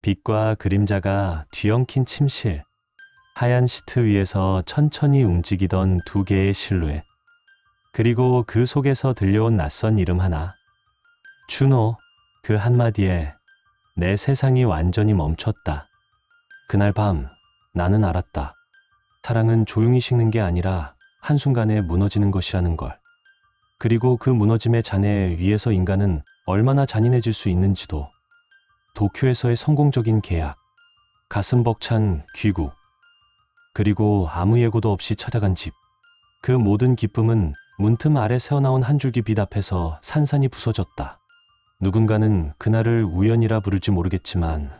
빛과 그림자가 뒤엉킨 침실, 하얀 시트 위에서 천천히 움직이던 두 개의 실루엣, 그리고 그 속에서 들려온 낯선 이름 하나. 준호. 그 한마디에 내 세상이 완전히 멈췄다. 그날 밤 나는 알았다. 사랑은 조용히 식는 게 아니라 한순간에 무너지는 것이라는 걸. 그리고 그 무너짐의 잔해 위에서 인간은 얼마나 잔인해질 수 있는지도. 도쿄에서의 성공적인 계약, 가슴 벅찬 귀국, 그리고 아무 예고도 없이 찾아간 집. 그 모든 기쁨은 문틈 아래 새어나온 한 줄기 빛 앞에서 산산이 부서졌다. 누군가는 그날을 우연이라 부를지 모르겠지만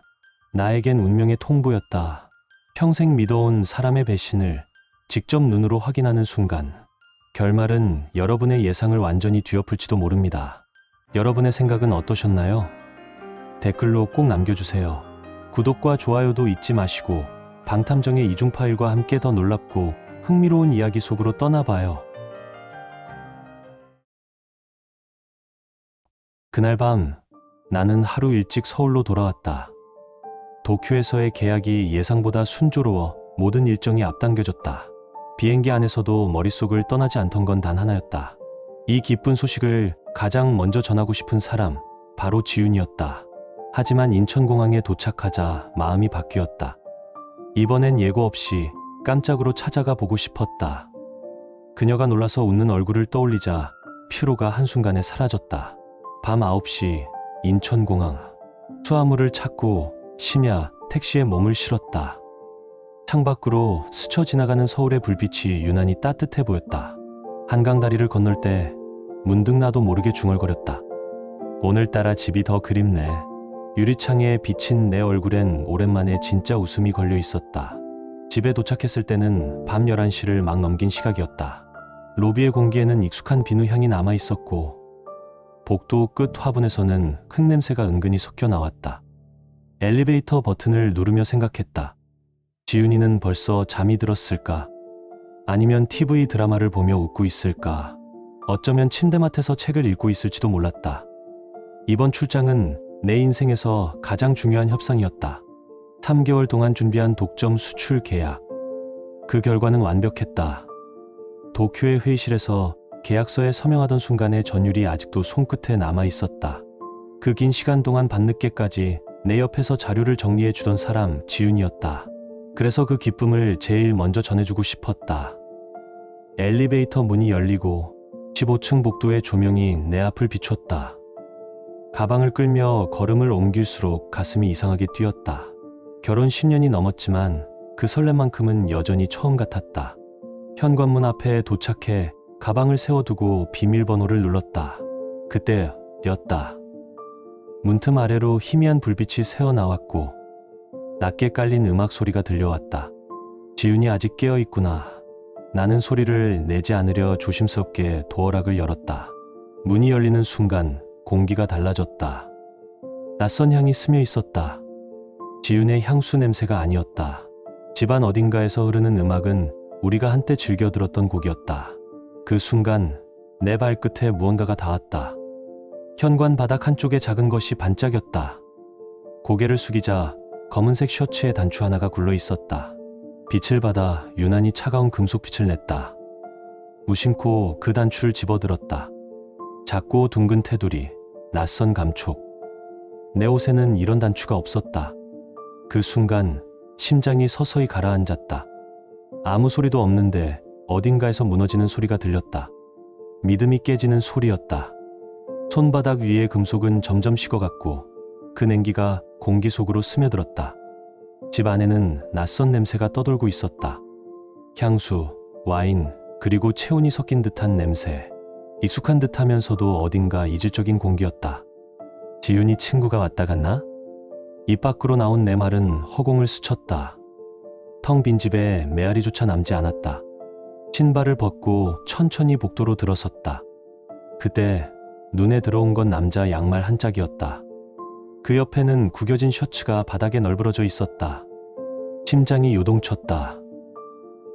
나에겐 운명의 통보였다. 평생 믿어온 사람의 배신을 직접 눈으로 확인하는 순간, 결말은 여러분의 예상을 완전히 뒤엎을지도 모릅니다. 여러분의 생각은 어떠셨나요? 댓글로 꼭 남겨주세요. 구독과 좋아요도 잊지 마시고 방탐정의 이중 파일과 함께 더 놀랍고 흥미로운 이야기 속으로 떠나봐요. 그날 밤 나는 하루 일찍 서울로 돌아왔다. 도쿄에서의 계약이 예상보다 순조로워 모든 일정이 앞당겨졌다. 비행기 안에서도 머릿속을 떠나지 않던 건 단 하나였다. 이 기쁜 소식을 가장 먼저 전하고 싶은 사람, 바로 지윤이었다. 하지만 인천공항에 도착하자 마음이 바뀌었다. 이번엔 예고 없이 깜짝으로 찾아가 보고 싶었다. 그녀가 놀라서 웃는 얼굴을 떠올리자 피로가 한순간에 사라졌다. 밤 9시 인천공항. 수화물을 찾고 심야 택시에 몸을 실었다. 창밖으로 스쳐 지나가는 서울의 불빛이 유난히 따뜻해 보였다. 한강 다리를 건널 때 문득 나도 모르게 중얼거렸다. 오늘따라 집이 더 그립네. 유리창에 비친 내 얼굴엔 오랜만에 진짜 웃음이 걸려 있었다. 집에 도착했을 때는 밤 11시를 막 넘긴 시각이었다. 로비의 공기에는 익숙한 비누 향이 남아 있었고 복도 끝 화분에서는 흙냄새가 은근히 섞여 나왔다. 엘리베이터 버튼을 누르며 생각했다. 지윤이는 벌써 잠이 들었을까? 아니면 TV 드라마를 보며 웃고 있을까? 어쩌면 침대맡에서 책을 읽고 있을지도 몰랐다. 이번 출장은 내 인생에서 가장 중요한 협상이었다. 3개월 동안 준비한 독점 수출 계약. 그 결과는 완벽했다. 도쿄의 회의실에서 계약서에 서명하던 순간의 전율이 아직도 손끝에 남아 있었다. 그 긴 시간 동안 밤늦게까지 내 옆에서 자료를 정리해 주던 사람, 지윤이었다. 그래서 그 기쁨을 제일 먼저 전해주고 싶었다. 엘리베이터 문이 열리고 15층 복도의 조명이 내 앞을 비췄다. 가방을 끌며 걸음을 옮길수록 가슴이 이상하게 뛰었다. 결혼 10년이 넘었지만 그 설렘만큼은 여전히 처음 같았다. 현관문 앞에 도착해 가방을 세워두고 비밀번호를 눌렀다. 그때였다. 문틈 아래로 희미한 불빛이 새어나왔고 낮게 깔린 음악 소리가 들려왔다. 지윤이 아직 깨어있구나. 나는 소리를 내지 않으려 조심스럽게 도어락을 열었다. 문이 열리는 순간 공기가 달라졌다. 낯선 향이 스며 있었다. 지윤의 향수 냄새가 아니었다. 집안 어딘가에서 흐르는 음악은 우리가 한때 즐겨 들었던 곡이었다. 그 순간 내 발끝에 무언가가 닿았다. 현관 바닥 한쪽에 작은 것이 반짝였다. 고개를 숙이자 검은색 셔츠에 단추 하나가 굴러 있었다. 빛을 받아 유난히 차가운 금속빛을 냈다. 무심코 그 단추를 집어들었다. 작고 둥근 테두리, 낯선 감촉. 내 옷에는 이런 단추가 없었다. 그 순간 심장이 서서히 가라앉았다. 아무 소리도 없는데 어딘가에서 무너지는 소리가 들렸다. 믿음이 깨지는 소리였다. 손바닥 위의 금속은 점점 식어갔고 그 냉기가 공기 속으로 스며들었다. 집 안에는 낯선 냄새가 떠돌고 있었다. 향수, 와인, 그리고 체온이 섞인 듯한 냄새. 익숙한 듯하면서도 어딘가 이질적인 공기였다. 지윤이 친구가 왔다 갔나? 입 밖으로 나온 내 말은 허공을 스쳤다. 텅 빈 집에 메아리조차 남지 않았다. 신발을 벗고 천천히 복도로 들어섰다. 그때 눈에 들어온 건 남자 양말 한 짝이었다. 그 옆에는 구겨진 셔츠가 바닥에 널브러져 있었다. 심장이 요동쳤다.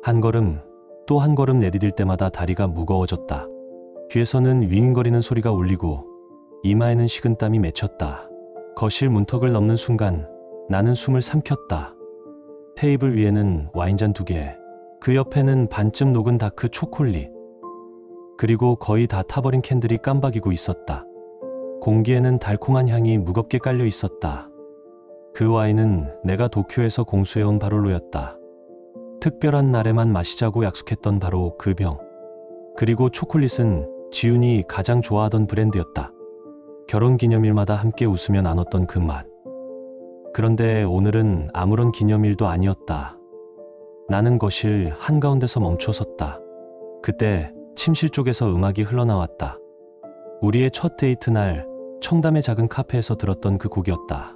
한 걸음, 또 한 걸음 내디딜 때마다 다리가 무거워졌다. 귀에서는 윙윙거리는 소리가 울리고 이마에는 식은땀이 맺혔다. 거실 문턱을 넘는 순간 나는 숨을 삼켰다. 테이블 위에는 와인잔 2개, 그 옆에는 반쯤 녹은 다크 초콜릿, 그리고 거의 다 타버린 캔들이 깜박이고 있었다. 공기에는 달콤한 향이 무겁게 깔려 있었다. 그 와인은 내가 도쿄에서 공수해온 바롤로였다. 특별한 날에만 마시자고 약속했던 바로 그 병. 그리고 초콜릿은 지훈이 가장 좋아하던 브랜드였다. 결혼기념일마다 함께 웃으며 나눴던 그 맛. 그런데 오늘은 아무런 기념일도 아니었다. 나는 거실 한가운데서 멈춰섰다. 그때 침실 쪽에서 음악이 흘러나왔다. 우리의 첫 데이트 날 청담의 작은 카페에서 들었던 그 곡이었다.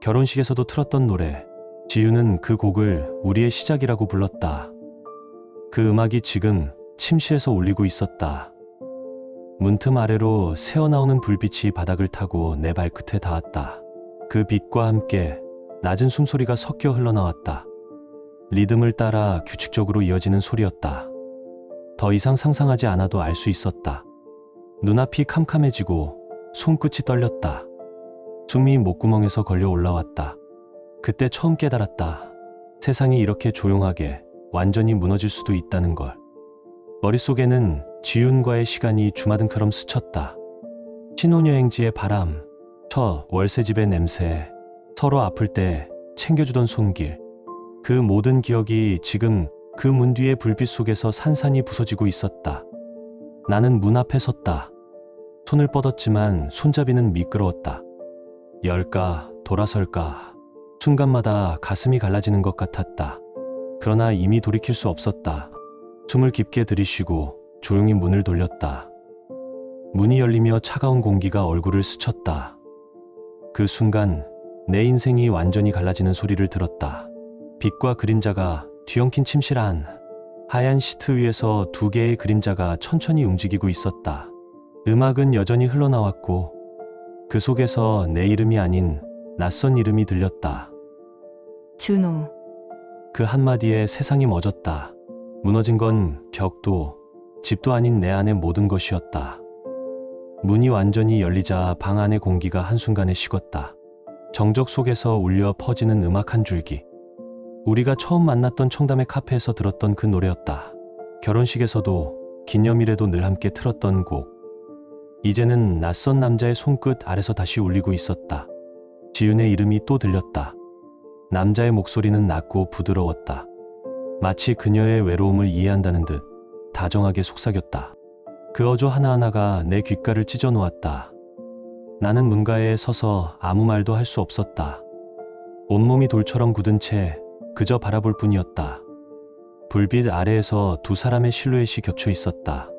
결혼식에서도 틀었던 노래. 지우는 그 곡을 우리의 시작이라고 불렀다. 그 음악이 지금 침실에서 울리고 있었다. 문틈 아래로 새어나오는 불빛이 바닥을 타고 내 발끝에 닿았다. 그 빛과 함께 낮은 숨소리가 섞여 흘러나왔다. 리듬을 따라 규칙적으로 이어지는 소리였다. 더 이상 상상하지 않아도 알 수 있었다. 눈앞이 캄캄해지고 손끝이 떨렸다. 숨이 목구멍에서 걸려 올라왔다. 그때 처음 깨달았다. 세상이 이렇게 조용하게 완전히 무너질 수도 있다는 걸. 머릿속에는 지훈과의 시간이 주마등처럼 스쳤다. 신혼여행지의 바람, 저 월세집의 냄새, 서로 아플 때 챙겨주던 손길. 그 모든 기억이 지금 그 문 뒤의 불빛 속에서 산산이 부서지고 있었다. 나는 문 앞에 섰다. 손을 뻗었지만 손잡이는 미끄러웠다. 열까 돌아설까 순간마다 가슴이 갈라지는 것 같았다. 그러나 이미 돌이킬 수 없었다. 숨을 깊게 들이쉬고 조용히 문을 돌렸다. 문이 열리며 차가운 공기가 얼굴을 스쳤다. 그 순간 내 인생이 완전히 갈라지는 소리를 들었다. 빛과 그림자가 뒤엉킨 침실 안. 하얀 시트 위에서 2개의 그림자가 천천히 움직이고 있었다. 음악은 여전히 흘러나왔고 그 속에서 내 이름이 아닌 낯선 이름이 들렸다. 준호. 그 한마디에 세상이 멎었다. 무너진 건 벽도 집도 아닌 내 안의 모든 것이었다. 문이 완전히 열리자 방 안의 공기가 한순간에 식었다. 정적 속에서 울려 퍼지는 음악 한 줄기. 우리가 처음 만났던 청담의 카페에서 들었던 그 노래였다. 결혼식에서도 기념일에도 늘 함께 틀었던 곡. 이제는 낯선 남자의 손끝 아래서 다시 울리고 있었다. 지훈의 이름이 또 들렸다. 남자의 목소리는 낮고 부드러웠다. 마치 그녀의 외로움을 이해한다는 듯 다정하게 속삭였다. 그 어조 하나하나가 내 귓가를 찢어 놓았다. 나는 문가에 서서 아무 말도 할 수 없었다. 온몸이 돌처럼 굳은 채 그저 바라볼 뿐이었다. 불빛 아래에서 2 사람의 실루엣이 겹쳐 있었다.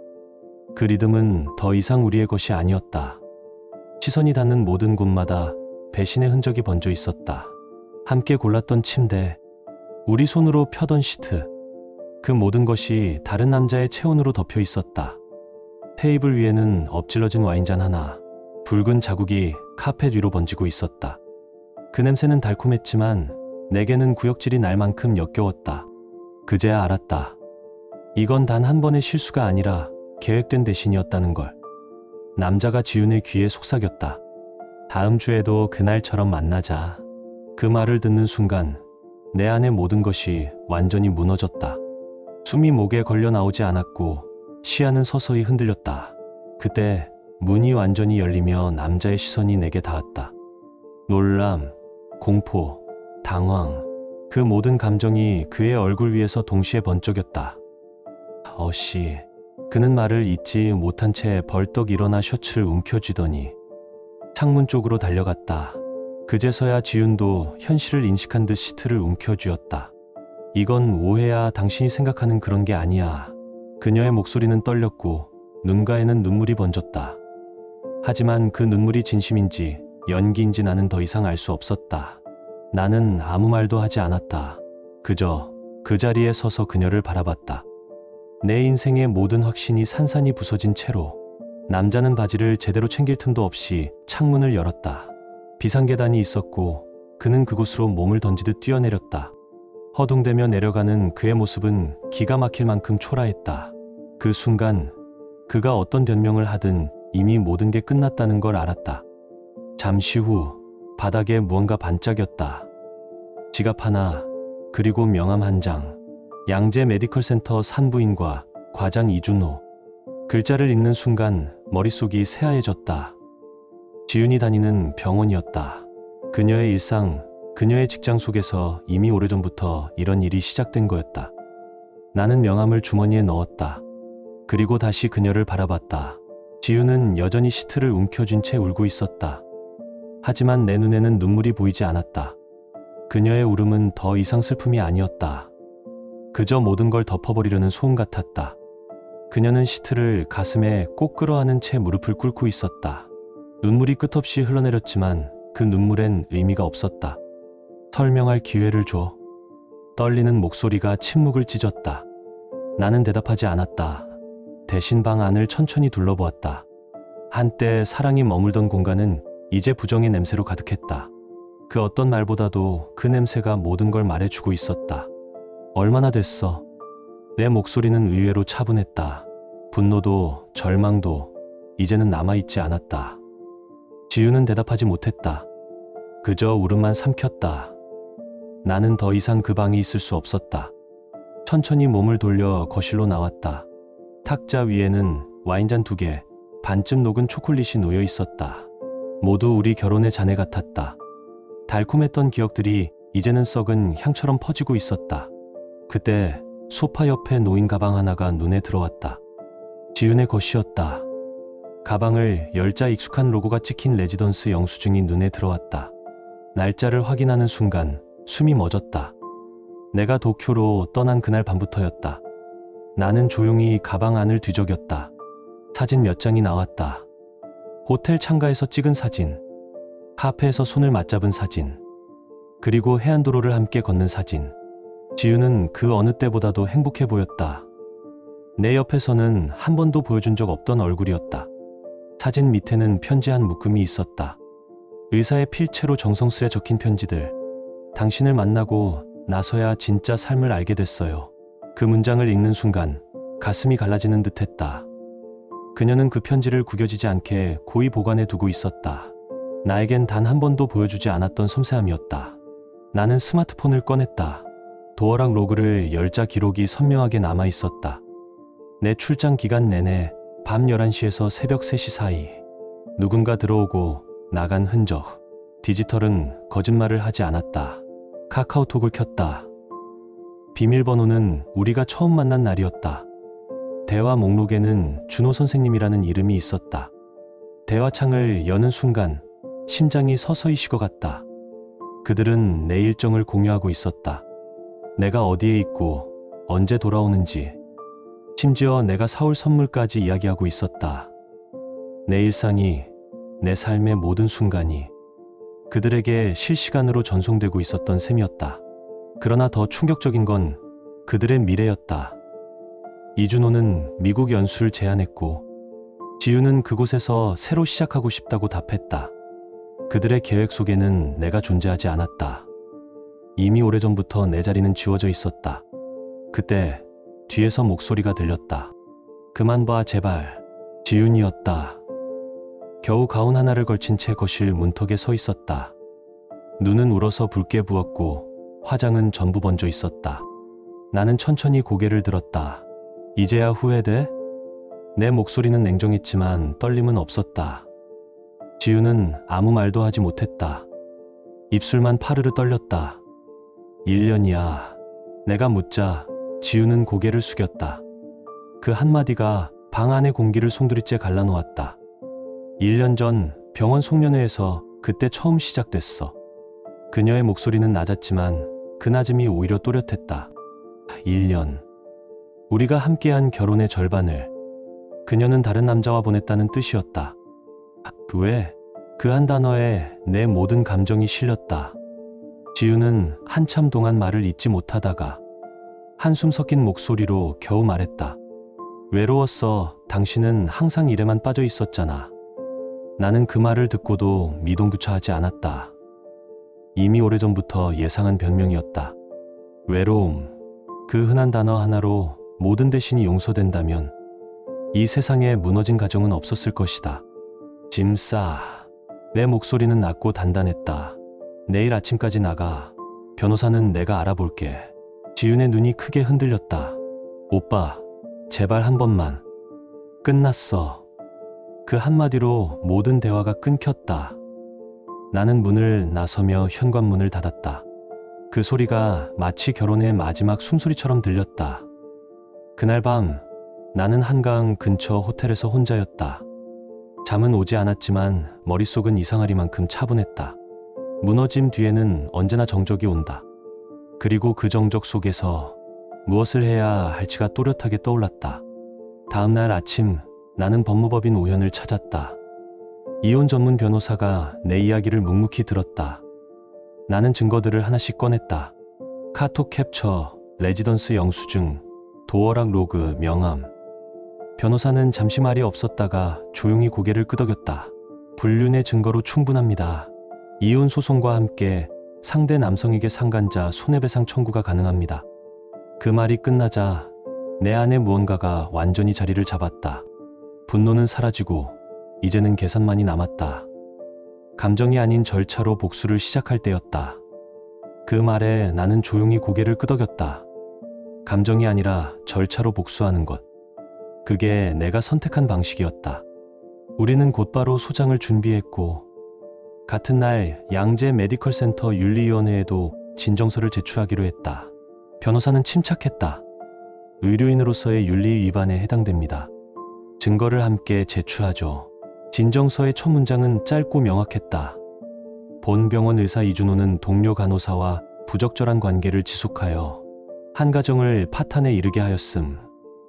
그 리듬은 더 이상 우리의 것이 아니었다. 시선이 닿는 모든 곳마다 배신의 흔적이 번져 있었다. 함께 골랐던 침대, 우리 손으로 펴던 시트, 그 모든 것이 다른 남자의 체온으로 덮여 있었다. 테이블 위에는 엎질러진 와인잔 하나, 붉은 자국이 카펫 위로 번지고 있었다. 그 냄새는 달콤했지만 내게는 구역질이 날 만큼 역겨웠다. 그제야 알았다. 이건 단 한 번의 실수가 아니라 계획된 배신이었다는 걸. 남자가 지훈의 귀에 속삭였다. 다음 주에도 그날처럼 만나자. 그 말을 듣는 순간 내 안의 모든 것이 완전히 무너졌다. 숨이 목에 걸려 나오지 않았고 시야는 서서히 흔들렸다. 그때 문이 완전히 열리며 남자의 시선이 내게 닿았다. 놀람, 공포, 당황, 그 모든 감정이 그의 얼굴 위에서 동시에 번쩍였다. 어씨, 그는 말을 잊지 못한 채 벌떡 일어나 셔츠를 움켜쥐더니 창문 쪽으로 달려갔다. 그제서야 지훈도 현실을 인식한 듯 시트를 움켜쥐었다. 이건 오해야. 당신이 생각하는 그런 게 아니야. 그녀의 목소리는 떨렸고 눈가에는 눈물이 번졌다. 하지만 그 눈물이 진심인지 연기인지 나는 더 이상 알 수 없었다. 나는 아무 말도 하지 않았다. 그저 그 자리에 서서 그녀를 바라봤다. 내 인생의 모든 확신이 산산이 부서진 채로 남자는 바지를 제대로 챙길 틈도 없이 창문을 열었다. 비상계단이 있었고 그는 그곳으로 몸을 던지듯 뛰어내렸다. 허둥대며 내려가는 그의 모습은 기가 막힐 만큼 초라했다. 그 순간 그가 어떤 변명을 하든 이미 모든 게 끝났다는 걸 알았다. 잠시 후 바닥에 무언가 반짝였다. 지갑 하나, 그리고 명함 한 장. 양재 메디컬센터 산부인과 과장 이준호. 글자를 읽는 순간 머릿속이 새하얘졌다. 지윤이 다니는 병원이었다. 그녀의 일상, 그녀의 직장 속에서 이미 오래전부터 이런 일이 시작된 거였다. 나는 명함을 주머니에 넣었다. 그리고 다시 그녀를 바라봤다. 지윤은 여전히 시트를 움켜쥔 채 울고 있었다. 하지만 내 눈에는 눈물이 보이지 않았다. 그녀의 울음은 더 이상 슬픔이 아니었다. 그저 모든 걸 덮어버리려는 소음 같았다. 그녀는 시트를 가슴에 꼭 끌어안은 채 무릎을 꿇고 있었다. 눈물이 끝없이 흘러내렸지만 그 눈물엔 의미가 없었다. 설명할 기회를 줘. 떨리는 목소리가 침묵을 찢었다. 나는 대답하지 않았다. 대신 방 안을 천천히 둘러보았다. 한때 사랑이 머물던 공간은 이제 부정의 냄새로 가득했다. 그 어떤 말보다도 그 냄새가 모든 걸 말해주고 있었다. 얼마나 됐어? 내 목소리는 의외로 차분했다. 분노도 절망도 이제는 남아있지 않았다. 지윤은 대답하지 못했다. 그저 울음만 삼켰다. 나는 더 이상 그 방에 있을 수 없었다. 천천히 몸을 돌려 거실로 나왔다. 탁자 위에는 와인잔 2개, 반쯤 녹은 초콜릿이 놓여 있었다. 모두 우리 결혼의 잔해 같았다. 달콤했던 기억들이 이제는 썩은 향처럼 퍼지고 있었다. 그때 소파 옆에 놓인 가방 하나가 눈에 들어왔다. 지윤의 것이었다. 가방을 열자 익숙한 로고가 찍힌 레지던스 영수증이 눈에 들어왔다. 날짜를 확인하는 순간 숨이 멎었다. 내가 도쿄로 떠난 그날 밤부터였다. 나는 조용히 가방 안을 뒤적였다. 사진 몇 장이 나왔다. 호텔 창가에서 찍은 사진, 카페에서 손을 맞잡은 사진, 그리고 해안도로를 함께 걷는 사진. 지윤은 그 어느 때보다도 행복해 보였다. 내 옆에서는 한 번도 보여준 적 없던 얼굴이었다. 사진 밑에는 편지 한 묶음이 있었다. 의사의 필체로 정성스레 적힌 편지들. 당신을 만나고 나서야 진짜 삶을 알게 됐어요. 그 문장을 읽는 순간 가슴이 갈라지는 듯했다. 그녀는 그 편지를 구겨지지 않게 고이 보관해 두고 있었다. 나에겐 단 한 번도 보여주지 않았던 섬세함이었다. 나는 스마트폰을 꺼냈다. 도어락 로그를 열자 기록이 선명하게 남아 있었다. 내 출장 기간 내내 밤 11시에서 새벽 3시 사이 누군가 들어오고 나간 흔적. 디지털은 거짓말을 하지 않았다. 카카오톡을 켰다. 비밀번호는 우리가 처음 만난 날이었다. 대화 목록에는 준호 선생님이라는 이름이 있었다. 대화창을 여는 순간 심장이 서서히 식어갔다. 그들은 내 일정을 공유하고 있었다. 내가 어디에 있고 언제 돌아오는지, 심지어 내가 사올 선물까지 이야기하고 있었다. 내 일상이, 내 삶의 모든 순간이 그들에게 실시간으로 전송되고 있었던 셈이었다. 그러나 더 충격적인 건 그들의 미래였다. 이준호는 미국 연수를 제안했고 지윤은 그곳에서 새로 시작하고 싶다고 답했다. 그들의 계획 속에는 내가 존재하지 않았다. 이미 오래전부터 내 자리는 지워져 있었다. 그때 뒤에서 목소리가 들렸다. 그만 봐 제발. 지윤이었다. 겨우 가운 하나를 걸친 채 거실 문턱에 서 있었다. 눈은 울어서 붉게 부었고 화장은 전부 번져 있었다. 나는 천천히 고개를 들었다. 이제야 후회돼? 내 목소리는 냉정했지만 떨림은 없었다. 지윤은 아무 말도 하지 못했다. 입술만 파르르 떨렸다. 1년이야. 내가 묻자 지윤은 고개를 숙였다. 그 한마디가 방 안의 공기를 송두리째 갈라놓았다. 1년 전 병원 송년회에서 그때 처음 시작됐어. 그녀의 목소리는 낮았지만 그 낮음이 오히려 또렷했다. 1년. 우리가 함께한 결혼의 절반을 그녀는 다른 남자와 보냈다는 뜻이었다. 왜? 그 한 단어에 내 모든 감정이 실렸다. 지윤은 한참 동안 말을 잇지 못하다가 한숨 섞인 목소리로 겨우 말했다. 외로웠어. 당신은 항상 일에만 빠져 있었잖아. 나는 그 말을 듣고도 미동부처하지 않았다. 이미 오래전부터 예상한 변명이었다. 외로움. 그 흔한 단어 하나로 모든 대신이 용서된다면 이 세상에 무너진 가정은 없었을 것이다. 짐 싸. 내 목소리는 낮고 단단했다. 내일 아침까지 나가. 변호사는 내가 알아볼게. 지윤의 눈이 크게 흔들렸다. 오빠, 제발 한 번만. 끝났어. 그 한마디로 모든 대화가 끊겼다. 나는 문을 나서며 현관문을 닫았다. 그 소리가 마치 결혼의 마지막 숨소리처럼 들렸다. 그날 밤 나는 한강 근처 호텔에서 혼자였다. 잠은 오지 않았지만 머릿속은 이상하리만큼 차분했다. 무너짐 뒤에는 언제나 정적이 온다. 그리고 그 정적 속에서 무엇을 해야 할지가 또렷하게 떠올랐다. 다음 날 아침 나는 법무법인 오현을 찾았다. 이혼 전문 변호사가 내 이야기를 묵묵히 들었다. 나는 증거들을 하나씩 꺼냈다. 카톡 캡처, 레지던스 영수증, 도어락 로그, 명함. 변호사는 잠시 말이 없었다가 조용히 고개를 끄덕였다. 불륜의 증거로 충분합니다. 이혼 소송과 함께 상대 남성에게 상간자 손해배상 청구가 가능합니다. 그 말이 끝나자 내 안에 무언가가 완전히 자리를 잡았다. 분노는 사라지고 이제는 계산만이 남았다. 감정이 아닌 절차로 복수를 시작할 때였다. 그 말에 나는 조용히 고개를 끄덕였다. 감정이 아니라 절차로 복수하는 것. 그게 내가 선택한 방식이었다. 우리는 곧바로 소장을 준비했고 같은 날 양재 메디컬 센터 윤리위원회에도 진정서를 제출하기로 했다. 변호사는 침착했다. 의료인으로서의 윤리 위반에 해당됩니다. 증거를 함께 제출하죠. 진정서의 첫 문장은 짧고 명확했다. 본 병원 의사 이준호는 동료 간호사와 부적절한 관계를 지속하여 한 가정을 파탄에 이르게 하였음.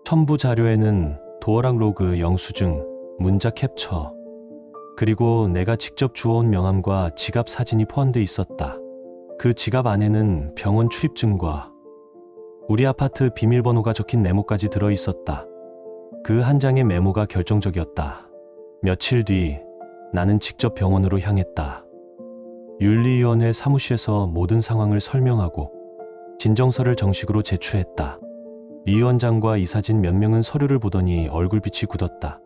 첨부 자료에는 도어락 로그, 영수증, 문자 캡처, 그리고 내가 직접 주워온 명함과 지갑 사진이 포함되어 있었다. 그 지갑 안에는 병원 출입증과 우리 아파트 비밀번호가 적힌 메모까지 들어 있었다. 그 한 장의 메모가 결정적이었다. 며칠 뒤 나는 직접 병원으로 향했다. 윤리위원회 사무실에서 모든 상황을 설명하고 진정서를 정식으로 제출했다. 위원장과 이사진 몇 명은 서류를 보더니 얼굴빛이 굳었다.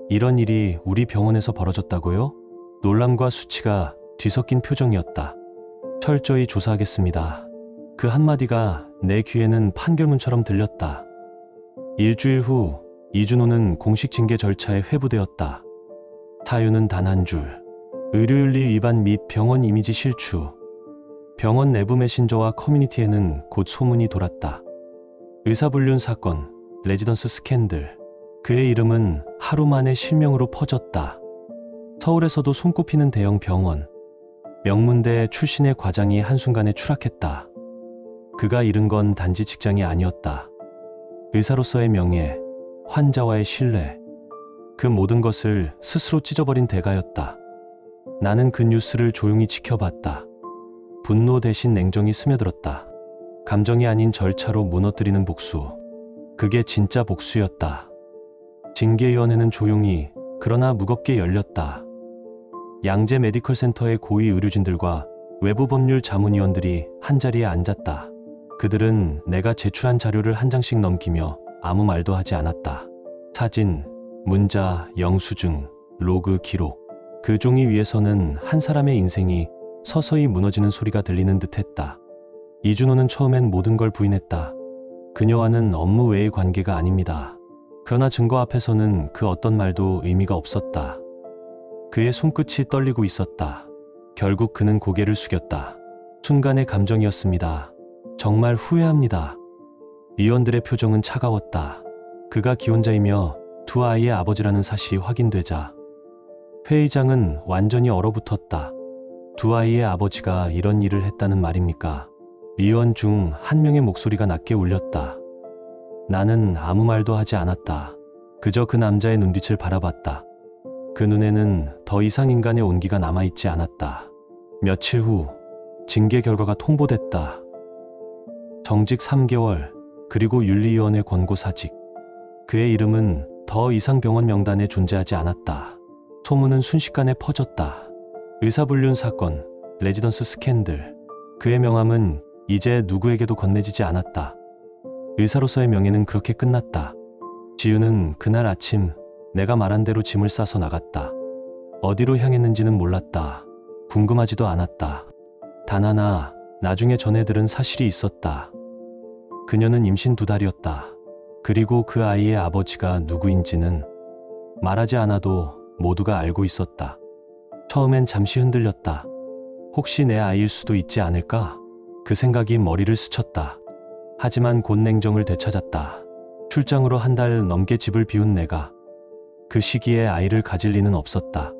이런 일이 우리 병원에서 벌어졌다고요? 놀람과 수치가 뒤섞인 표정이었다. 철저히 조사하겠습니다. 그 한마디가 내 귀에는 판결문처럼 들렸다. 일주일 후 이준호는 공식 징계 절차에 회부되었다. 사유는 단 한 줄. 의료윤리 위반 및 병원 이미지 실추. 병원 내부 메신저와 커뮤니티에는 곧 소문이 돌았다. 의사불륜 사건, 레지던스 스캔들. 그의 이름은 하루 만에 실명으로 퍼졌다. 서울에서도 손꼽히는 대형 병원, 명문대 출신의 과장이 한순간에 추락했다. 그가 잃은 건 단지 직장이 아니었다. 의사로서의 명예, 환자와의 신뢰, 그 모든 것을 스스로 찢어버린 대가였다. 나는 그 뉴스를 조용히 지켜봤다. 분노 대신 냉정이 스며들었다. 감정이 아닌 절차로 무너뜨리는 복수. 그게 진짜 복수였다. 징계위원회는 조용히 그러나 무겁게 열렸다. 양재 메디컬 센터의 고위 의료진들과 외부 법률 자문위원들이 한자리에 앉았다. 그들은 내가 제출한 자료를 한 장씩 넘기며 아무 말도 하지 않았다. 사진, 문자, 영수증, 로그 기록. 그 종이 위에서는 한 사람의 인생이 서서히 무너지는 소리가 들리는 듯했다. 이준호는 처음엔 모든 걸 부인했다. 그녀와는 업무 외의 관계가 아닙니다. 그러나 증거 앞에서는 그 어떤 말도 의미가 없었다. 그의 손끝이 떨리고 있었다. 결국 그는 고개를 숙였다. 순간의 감정이었습니다. 정말 후회합니다. 위원들의 표정은 차가웠다. 그가 기혼자이며 두 아이의 아버지라는 사실이 확인되자 회의장은 완전히 얼어붙었다. 두 아이의 아버지가 이런 일을 했다는 말입니까? 위원 중 한 명의 목소리가 낮게 울렸다. 나는 아무 말도 하지 않았다. 그저 그 남자의 눈빛을 바라봤다. 그 눈에는 더 이상 인간의 온기가 남아있지 않았다. 며칠 후 징계 결과가 통보됐다. 정직 3개월, 그리고 윤리위원회 권고사직. 그의 이름은 더 이상 병원 명단에 존재하지 않았다. 소문은 순식간에 퍼졌다. 의사불륜 사건, 레지던스 스캔들. 그의 명함은 이제 누구에게도 건네지지 않았다. 의사로서의 명예는 그렇게 끝났다. 지우는 그날 아침 내가 말한 대로 짐을 싸서 나갔다. 어디로 향했는지는 몰랐다. 궁금하지도 않았다. 단 하나, 나중에 전해 들은 사실이 있었다. 그녀는 임신 2달이었다. 그리고 그 아이의 아버지가 누구인지는 말하지 않아도 모두가 알고 있었다. 처음엔 잠시 흔들렸다. 혹시 내 아이일 수도 있지 않을까? 그 생각이 머리를 스쳤다. 하지만 곧 냉정을 되찾았다. 출장으로 1달 넘게 집을 비운 내가 그 시기에 아이를 가질 리는 없었다.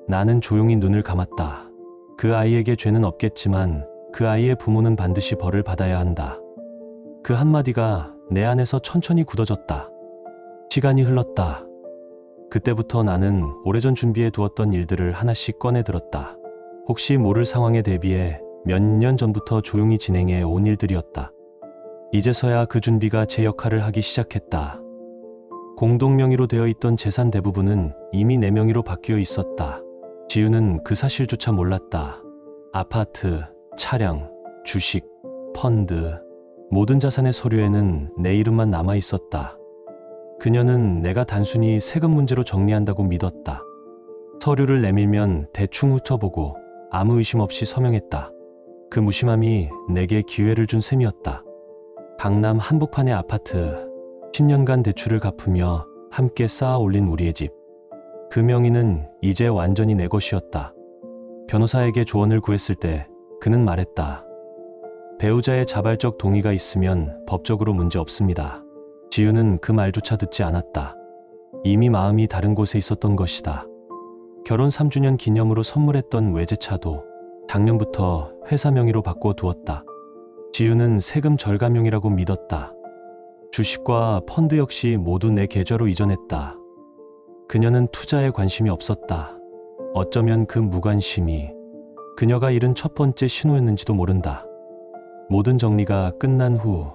나는 조용히 눈을 감았다. 그 아이에게 죄는 없겠지만 그 아이의 부모는 반드시 벌을 받아야 한다. 그 한마디가 내 안에서 천천히 굳어졌다. 시간이 흘렀다. 그때부터 나는 오래전 준비해 두었던 일들을 하나씩 꺼내 들었다. 혹시 모를 상황에 대비해 몇 년 전부터 조용히 진행해 온 일들이었다. 이제서야 그 준비가 제 역할을 하기 시작했다. 공동 명의로 되어 있던 재산 대부분은 이미 내 명의로 바뀌어 있었다. 지우는 그 사실조차 몰랐다. 아파트, 차량, 주식, 펀드, 모든 자산의 서류에는 내 이름만 남아 있었다. 그녀는 내가 단순히 세금 문제로 정리한다고 믿었다. 서류를 내밀면 대충 훑어보고 아무 의심 없이 서명했다. 그 무심함이 내게 기회를 준 셈이었다. 강남 한복판의 아파트, 10년간 대출을 갚으며 함께 쌓아 올린 우리의 집. 그 명의는 이제 완전히 내 것이었다. 변호사에게 조언을 구했을 때 그는 말했다. 배우자의 자발적 동의가 있으면 법적으로 문제 없습니다. 지우는 그 말조차 듣지 않았다. 이미 마음이 다른 곳에 있었던 것이다. 결혼 3주년 기념으로 선물했던 외제차도 작년부터 회사 명의로 바꿔두었다. 지우는 세금 절감용이라고 믿었다. 주식과 펀드 역시 모두 내 계좌로 이전했다. 그녀는 투자에 관심이 없었다. 어쩌면 그 무관심이 그녀가 잃은 첫 번째 신호였는지도 모른다. 모든 정리가 끝난 후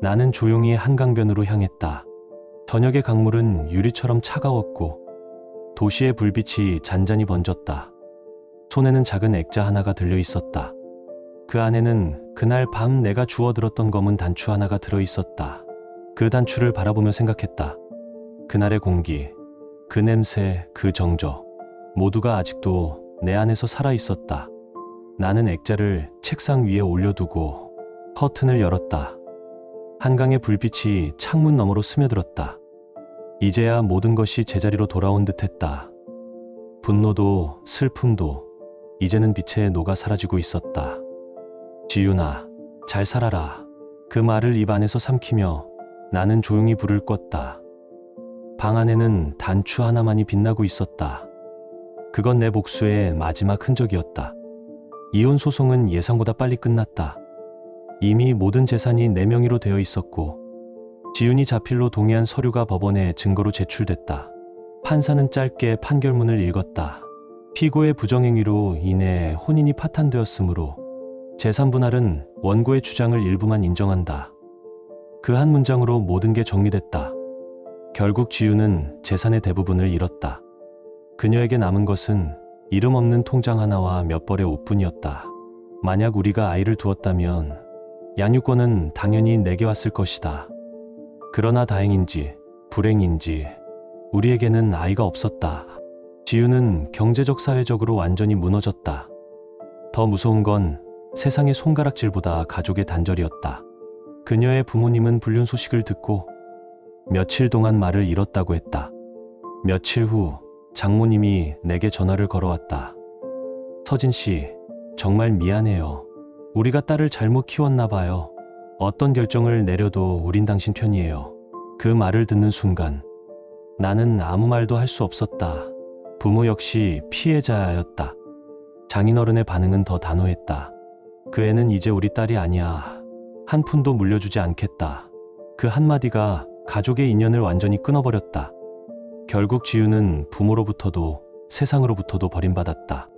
나는 조용히 한강변으로 향했다. 저녁의 강물은 유리처럼 차가웠고 도시의 불빛이 잔잔히 번졌다. 손에는 작은 액자 하나가 들려 있었다. 그 안에는 그날 밤 내가 주워들었던 검은 단추 하나가 들어 있었다. 그 단추를 바라보며 생각했다. 그날의 공기, 그 냄새, 그 정적, 모두가 아직도 내 안에서 살아 있었다. 나는 액자를 책상 위에 올려두고 커튼을 열었다. 한강의 불빛이 창문 너머로 스며들었다. 이제야 모든 것이 제자리로 돌아온 듯했다. 분노도 슬픔도 이제는 빛에 녹아 사라지고 있었다. 지윤아, 잘 살아라. 그 말을 입 안에서 삼키며 나는 조용히 불을 껐다. 방 안에는 단추 하나만이 빛나고 있었다. 그건 내 복수의 마지막 흔적이었다. 이혼 소송은 예상보다 빨리 끝났다. 이미 모든 재산이 내 명의로 되어 있었고 지윤이 자필로 동의한 서류가 법원에 증거로 제출됐다. 판사는 짧게 판결문을 읽었다. 피고의 부정행위로 인해 혼인이 파탄되었으므로 재산 분할은 원고의 주장을 일부만 인정한다. 그 한 문장으로 모든 게 정리됐다. 결국 지윤은 재산의 대부분을 잃었다. 그녀에게 남은 것은 이름 없는 통장 하나와 몇 벌의 옷뿐이었다. 만약 우리가 아이를 두었다면 양육권은 당연히 내게 왔을 것이다. 그러나 다행인지 불행인지 우리에게는 아이가 없었다. 지윤은 경제적 사회적으로 완전히 무너졌다. 더 무서운 건 세상의 손가락질보다 가족의 단절이었다. 그녀의 부모님은 불륜 소식을 듣고 며칠 동안 말을 잃었다고 했다. 며칠 후 장모님이 내게 전화를 걸어왔다. 서진 씨, 정말 미안해요. 우리가 딸을 잘못 키웠나 봐요. 어떤 결정을 내려도 우린 당신 편이에요. 그 말을 듣는 순간 나는 아무 말도 할 수 없었다. 부모 역시 피해자였다. 장인어른의 반응은 더 단호했다. 그 애는 이제 우리 딸이 아니야. 한 푼도 물려주지 않겠다. 그 한마디가 가족의 인연을 완전히 끊어버렸다. 결국 지윤은 부모로부터도 세상으로부터도 버림받았다.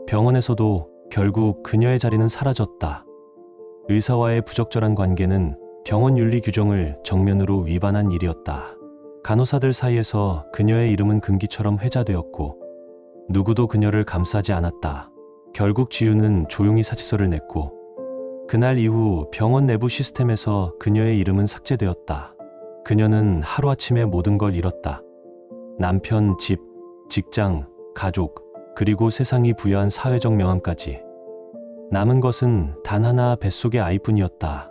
병원에서도 결국 그녀의 자리는 사라졌다. 의사와의 부적절한 관계는 병원 윤리 규정을 정면으로 위반한 일이었다. 간호사들 사이에서 그녀의 이름은 금기처럼 회자되었고 누구도 그녀를 감싸지 않았다. 결국 지윤은 조용히 사직서를 냈고 그날 이후 병원 내부 시스템에서 그녀의 이름은 삭제되었다. 그녀는 하루아침에 모든 걸 잃었다. 남편, 집, 직장, 가족, 그리고 세상이 부여한 사회적 명함까지. 남은 것은 단 하나 뱃속의 아이뿐이었다.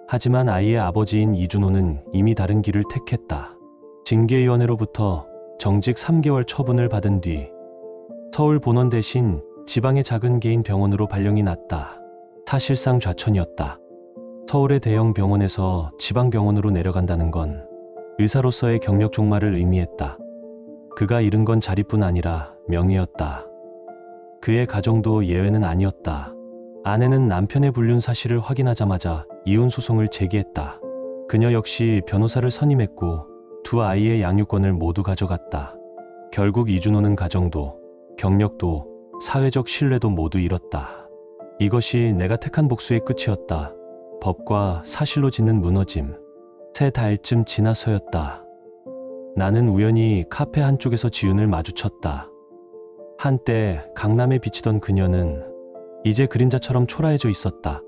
하지만 아이의 아버지인 이준호는 이미 다른 길을 택했다. 징계위원회로부터 정직 3개월 처분을 받은 뒤 서울 본원 대신 지방의 작은 개인 병원으로 발령이 났다. 사실상 좌천이었다. 서울의 대형 병원에서 지방 병원으로 내려간다는 건 의사로서의 경력 종말을 의미했다. 그가 잃은 건 자리뿐 아니라 명예였다. 그의 가정도 예외는 아니었다. 아내는 남편의 불륜 사실을 확인하자마자 이혼 소송을 제기했다. 그녀 역시 변호사를 선임했고 두 아이의 양육권을 모두 가져갔다. 결국 이준호는 가정도, 경력도, 사회적 신뢰도 모두 잃었다. 이것이 내가 택한 복수의 끝이었다. 법과 사실로 짓는 무너짐. 3달쯤 지나서였다. 나는 우연히 카페 한쪽에서 지윤을 마주쳤다. 한때 강남에 비치던 그녀는 이제 그림자처럼 초라해져 있었다.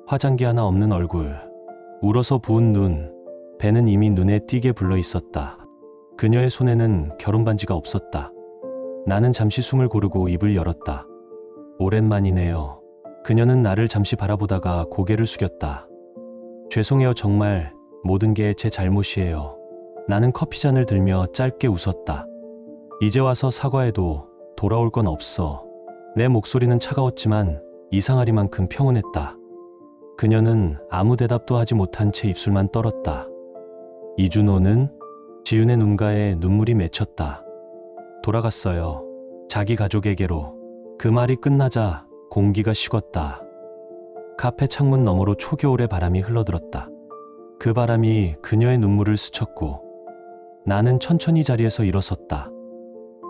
화장기 하나 없는 얼굴, 울어서 부은 눈, 배는 이미 눈에 띄게 불러 있었다. 그녀의 손에는 결혼 반지가 없었다. 나는 잠시 숨을 고르고 입을 열었다. 오랜만이네요. 그녀는 나를 잠시 바라보다가 고개를 숙였다. 죄송해요. 정말 모든 게 제 잘못이에요. 나는 커피잔을 들며 짧게 웃었다. 이제 와서 사과해도 돌아올 건 없어. 내 목소리는 차가웠지만 이상하리만큼 평온했다. 그녀는 아무 대답도 하지 못한 채 입술만 떨었다. 이준호는? 지윤의 눈가에 눈물이 맺혔다. 돌아갔어요. 자기 가족에게로. 그 말이 끝나자 공기가 식었다. 카페 창문 너머로 초겨울의 바람이 흘러들었다. 그 바람이 그녀의 눈물을 스쳤고 나는 천천히 자리에서 일어섰다.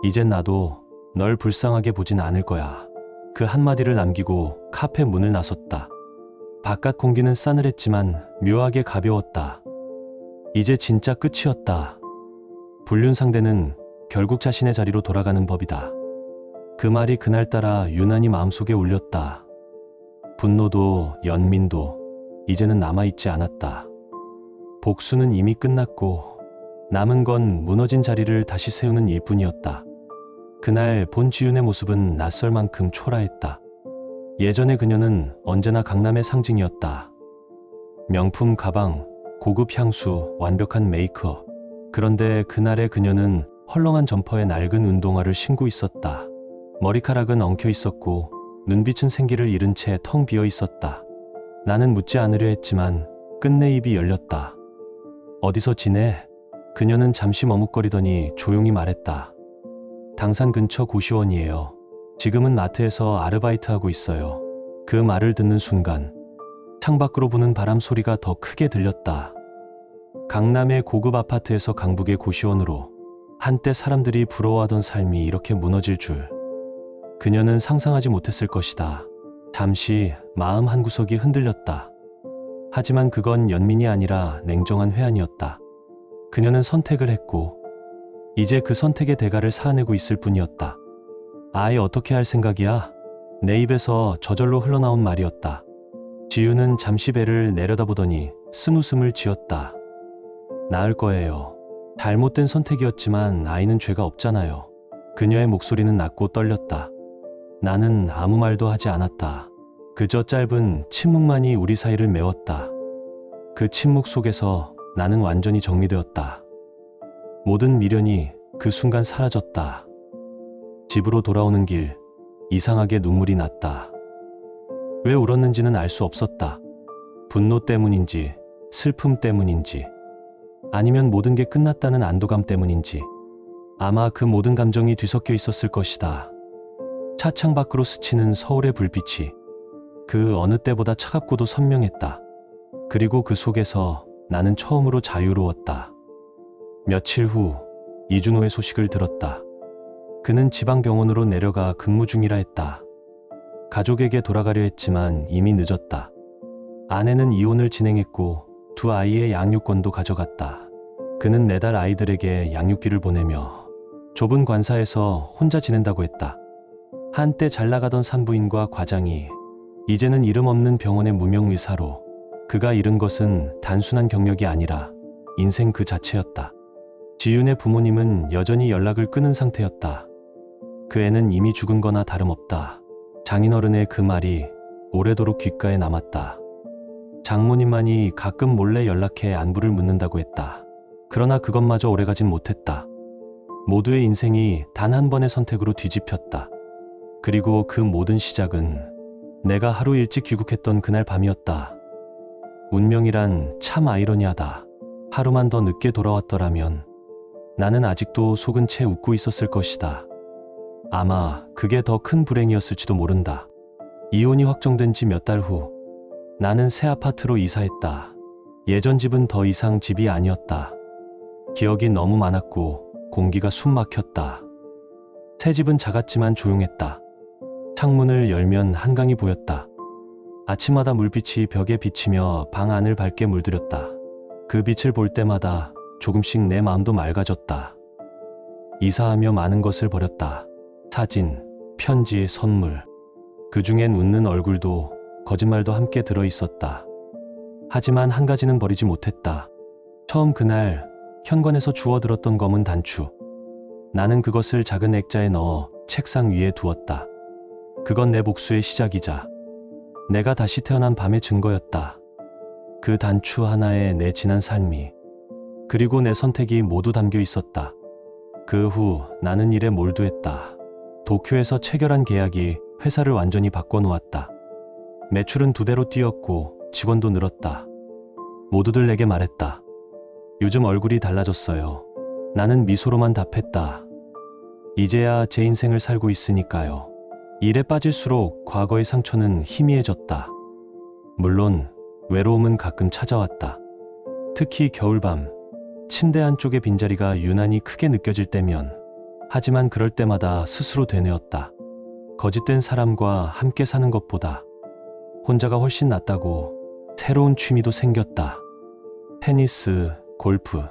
이젠 나도 널 불쌍하게 보진 않을 거야. 그 한마디를 남기고 카페 문을 나섰다. 바깥 공기는 싸늘했지만 묘하게 가벼웠다. 이제 진짜 끝이었다. 불륜 상대는 결국 자신의 자리로 돌아가는 법이다. 그 말이 그날따라 유난히 마음속에 울렸다. 분노도 연민도 이제는 남아있지 않았다. 복수는 이미 끝났고 남은 건 무너진 자리를 다시 세우는 일뿐이었다. 그날 본 지윤의 모습은 낯설 만큼 초라했다. 예전에 그녀는 언제나 강남의 상징이었다. 명품 가방, 고급 향수, 완벽한 메이크업. 그런데 그날의 그녀는 헐렁한 점퍼에 낡은 운동화를 신고 있었다. 머리카락은 엉켜 있었고 눈빛은 생기를 잃은 채 텅 비어 있었다. 나는 묻지 않으려 했지만 끝내 입이 열렸다. 어디서 지내? 그녀는 잠시 머뭇거리더니 조용히 말했다. 당산 근처 고시원이에요. 지금은 마트에서 아르바이트하고 있어요. 그 말을 듣는 순간 창밖으로 부는 바람 소리가 더 크게 들렸다. 강남의 고급 아파트에서 강북의 고시원으로 한때 사람들이 부러워하던 삶이 이렇게 무너질 줄 그녀는 상상하지 못했을 것이다. 잠시 마음 한구석이 흔들렸다. 하지만 그건 연민이 아니라 냉정한 회한이었다. 그녀는 선택을 했고 이제 그 선택의 대가를 살아내고 있을 뿐이었다. 아예 어떻게 할 생각이야? 내 입에서 저절로 흘러나온 말이었다. 지윤은 잠시 배를 내려다보더니 쓴웃음을 지었다. 나을 거예요. 잘못된 선택이었지만 아이는 죄가 없잖아요. 그녀의 목소리는 낮고 떨렸다. 나는 아무 말도 하지 않았다. 그저 짧은 침묵만이 우리 사이를 메웠다. 그 침묵 속에서 나는 완전히 정리되었다. 모든 미련이 그 순간 사라졌다. 집으로 돌아오는 길, 이상하게 눈물이 났다. 왜 울었는지는 알 수 없었다. 분노 때문인지, 슬픔 때문인지, 아니면 모든 게 끝났다는 안도감 때문인지. 아마 그 모든 감정이 뒤섞여 있었을 것이다. 차창 밖으로 스치는 서울의 불빛이 그 어느 때보다 차갑고도 선명했다. 그리고 그 속에서 나는 처음으로 자유로웠다. 며칠 후 이준호의 소식을 들었다. 그는 지방병원으로 내려가 근무 중이라 했다. 가족에게 돌아가려 했지만 이미 늦었다. 아내는 이혼을 진행했고 두 아이의 양육권도 가져갔다. 그는 매달 아이들에게 양육비를 보내며 좁은 관사에서 혼자 지낸다고 했다. 한때 잘 나가던 산부인과 과장이 이제는 이름 없는 병원의 무명의사로. 그가 잃은 것은 단순한 경력이 아니라 인생 그 자체였다. 지윤의 부모님은 여전히 연락을 끊은 상태였다. 그 애는 이미 죽은 거나 다름없다. 장인어른의 그 말이 오래도록 귓가에 남았다. 장모님만이 가끔 몰래 연락해 안부를 묻는다고 했다. 그러나 그것마저 오래가진 못했다. 모두의 인생이 단 한 번의 선택으로 뒤집혔다. 그리고 그 모든 시작은 내가 하루 일찍 귀국했던 그날 밤이었다. 운명이란 참 아이러니하다. 하루만 더 늦게 돌아왔더라면 나는 아직도 속은 채 웃고 있었을 것이다. 아마 그게 더 큰 불행이었을지도 모른다. 이혼이 확정된 지 몇 달 후 나는 새 아파트로 이사했다. 예전 집은 더 이상 집이 아니었다. 기억이 너무 많았고 공기가 숨 막혔다. 새 집은 작았지만 조용했다. 창문을 열면 한강이 보였다. 아침마다 물빛이 벽에 비치며 방 안을 밝게 물들였다. 그 빛을 볼 때마다 조금씩 내 마음도 맑아졌다. 이사하며 많은 것을 버렸다. 사진, 편지, 선물. 그 중엔 웃는 얼굴도 거짓말도 함께 들어있었다. 하지만 한 가지는 버리지 못했다. 처음 그날 현관에서 주워들었던 검은 단추. 나는 그것을 작은 액자에 넣어 책상 위에 두었다. 그건 내 복수의 시작이자 내가 다시 태어난 밤의 증거였다. 그 단추 하나에 내 지난 삶이 그리고 내 선택이 모두 담겨 있었다. 그 후 나는 일에 몰두했다. 도쿄에서 체결한 계약이 회사를 완전히 바꿔놓았다. 매출은 2배로 뛰었고 직원도 늘었다. 모두들 내게 말했다. 요즘 얼굴이 달라졌어요. 나는 미소로만 답했다. 이제야 제 인생을 살고 있으니까요. 일에 빠질수록 과거의 상처는 희미해졌다. 물론 외로움은 가끔 찾아왔다. 특히 겨울밤, 침대 한쪽의 빈자리가 유난히 크게 느껴질 때면. 하지만 그럴 때마다 스스로 되뇌었다. 거짓된 사람과 함께 사는 것보다 혼자가 훨씬 낫다고. 새로운 취미도 생겼다. 테니스, 골프,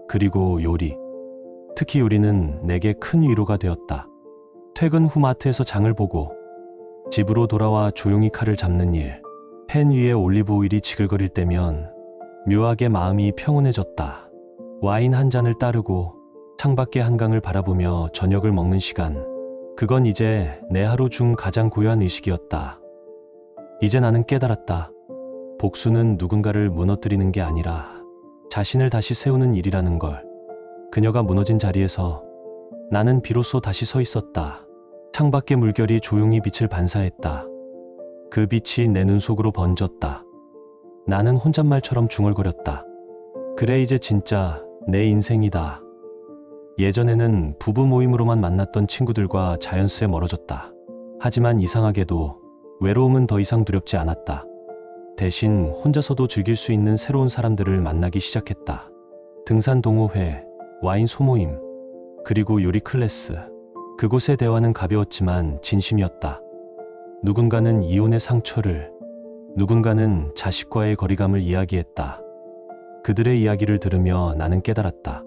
그리고 요리. 특히 요리는 내게 큰 위로가 되었다. 퇴근 후 마트에서 장을 보고 집으로 돌아와 조용히 칼을 잡는 일. 팬 위에 올리브 오일이 지글거릴 때면 묘하게 마음이 평온해졌다. 와인 한 잔을 따르고 창밖의 한강을 바라보며 저녁을 먹는 시간. 그건 이제 내 하루 중 가장 고요한 의식이었다. 이제 나는 깨달았다. 복수는 누군가를 무너뜨리는 게 아니라 자신을 다시 세우는 일이라는 걸. 그녀가 무너진 자리에서 나는 비로소 다시 서 있었다. 창밖의 물결이 조용히 빛을 반사했다. 그 빛이 내 눈 속으로 번졌다. 나는 혼잣말처럼 중얼거렸다. 그래, 이제 진짜 내 인생이다. 예전에는 부부 모임으로만 만났던 친구들과 자연스레 멀어졌다. 하지만 이상하게도 외로움은 더 이상 두렵지 않았다. 대신 혼자서도 즐길 수 있는 새로운 사람들을 만나기 시작했다. 등산 동호회, 와인 소모임, 그리고 요리 클래스. 그곳의 대화는 가벼웠지만 진심이었다. 누군가는 이혼의 상처를, 누군가는 자식과의 거리감을 이야기했다. 그들의 이야기를 들으며 나는 깨달았다.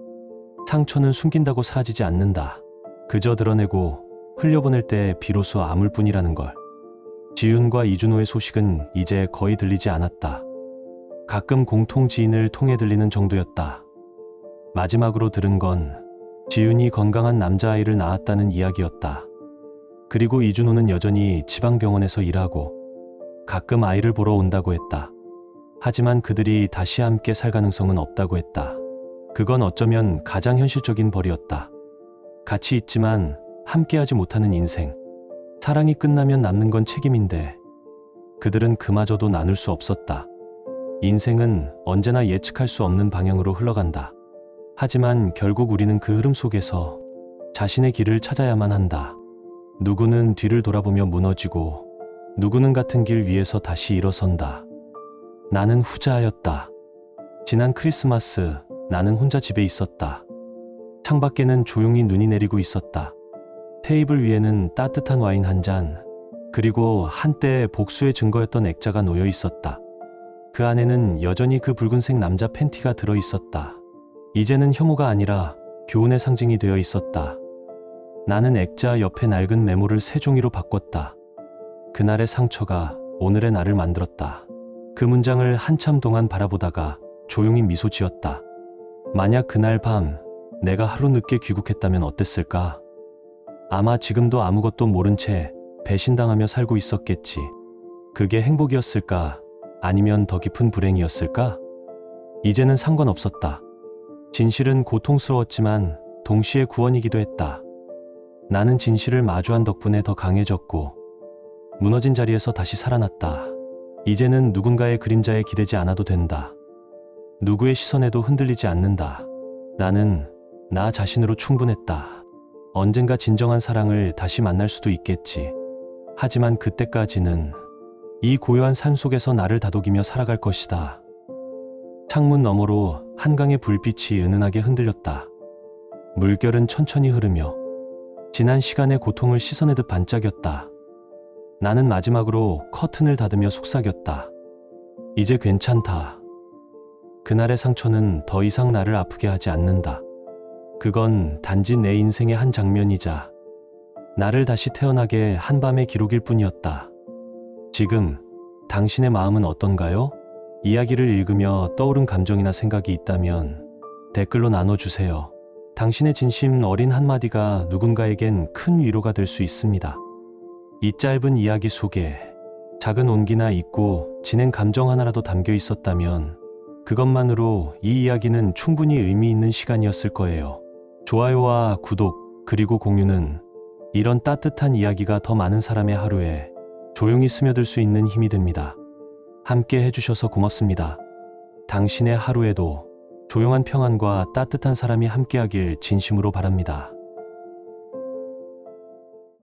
상처는 숨긴다고 사라지지 않는다. 그저 드러내고 흘려보낼 때 비로소 아물 뿐이라는 걸. 지윤과 이준호의 소식은 이제 거의 들리지 않았다. 가끔 공통 지인을 통해 들리는 정도였다. 마지막으로 들은 건 지윤이 건강한 남자아이를 낳았다는 이야기였다. 그리고 이준호는 여전히 지방병원에서 일하고 가끔 아이를 보러 온다고 했다. 하지만 그들이 다시 함께 살 가능성은 없다고 했다. 그건 어쩌면 가장 현실적인 벌이었다. 같이 있지만 함께하지 못하는 인생. 사랑이 끝나면 남는 건 책임인데 그들은 그마저도 나눌 수 없었다. 인생은 언제나 예측할 수 없는 방향으로 흘러간다. 하지만 결국 우리는 그 흐름 속에서 자신의 길을 찾아야만 한다. 누구는 뒤를 돌아보며 무너지고 누구는 같은 길 위에서 다시 일어선다. 나는 후자였다. 지난 크리스마스 나는 혼자 집에 있었다. 창밖에는 조용히 눈이 내리고 있었다. 테이블 위에는 따뜻한 와인 한 잔, 그리고 한때 복수의 증거였던 액자가 놓여 있었다. 그 안에는 여전히 그 붉은색 남자 팬티가 들어 있었다. 이제는 혐오가 아니라 교훈의 상징이 되어 있었다. 나는 액자 옆에 낡은 메모를 새 종이로 바꿨다. 그날의 상처가 오늘의 나를 만들었다. 그 문장을 한참 동안 바라보다가 조용히 미소 지었다. 만약 그날 밤 내가 하루 늦게 귀국했다면 어땠을까? 아마 지금도 아무것도 모른 채 배신당하며 살고 있었겠지. 그게 행복이었을까? 아니면 더 깊은 불행이었을까? 이제는 상관없었다. 진실은 고통스러웠지만 동시에 구원이기도 했다. 나는 진실을 마주한 덕분에 더 강해졌고 무너진 자리에서 다시 살아났다. 이제는 누군가의 그림자에 기대지 않아도 된다. 누구의 시선에도 흔들리지 않는다. 나는 나 자신으로 충분했다. 언젠가 진정한 사랑을 다시 만날 수도 있겠지. 하지만 그때까지는 이 고요한 삶 속에서 나를 다독이며 살아갈 것이다. 창문 너머로 한강의 불빛이 은은하게 흔들렸다. 물결은 천천히 흐르며 지난 시간의 고통을 씻어내듯 반짝였다. 나는 마지막으로 커튼을 닫으며 속삭였다. 이제 괜찮다. 그날의 상처는 더 이상 나를 아프게 하지 않는다. 그건 단지 내 인생의 한 장면이자 나를 다시 태어나게 한 밤의 기록일 뿐이었다. 지금 당신의 마음은 어떤가요? 이야기를 읽으며 떠오른 감정이나 생각이 있다면 댓글로 나눠주세요. 당신의 진심 어린 한마디가 누군가에겐 큰 위로가 될 수 있습니다. 이 짧은 이야기 속에 작은 온기나 잊고 지낸 감정 하나라도 담겨 있었다면 그것만으로 이 이야기는 충분히 의미 있는 시간이었을 거예요. 좋아요와 구독 그리고 공유는 이런 따뜻한 이야기가 더 많은 사람의 하루에 조용히 스며들 수 있는 힘이 됩니다. 함께 해주셔서 고맙습니다. 당신의 하루에도 조용한 평안과 따뜻한 사람이 함께하길 진심으로 바랍니다.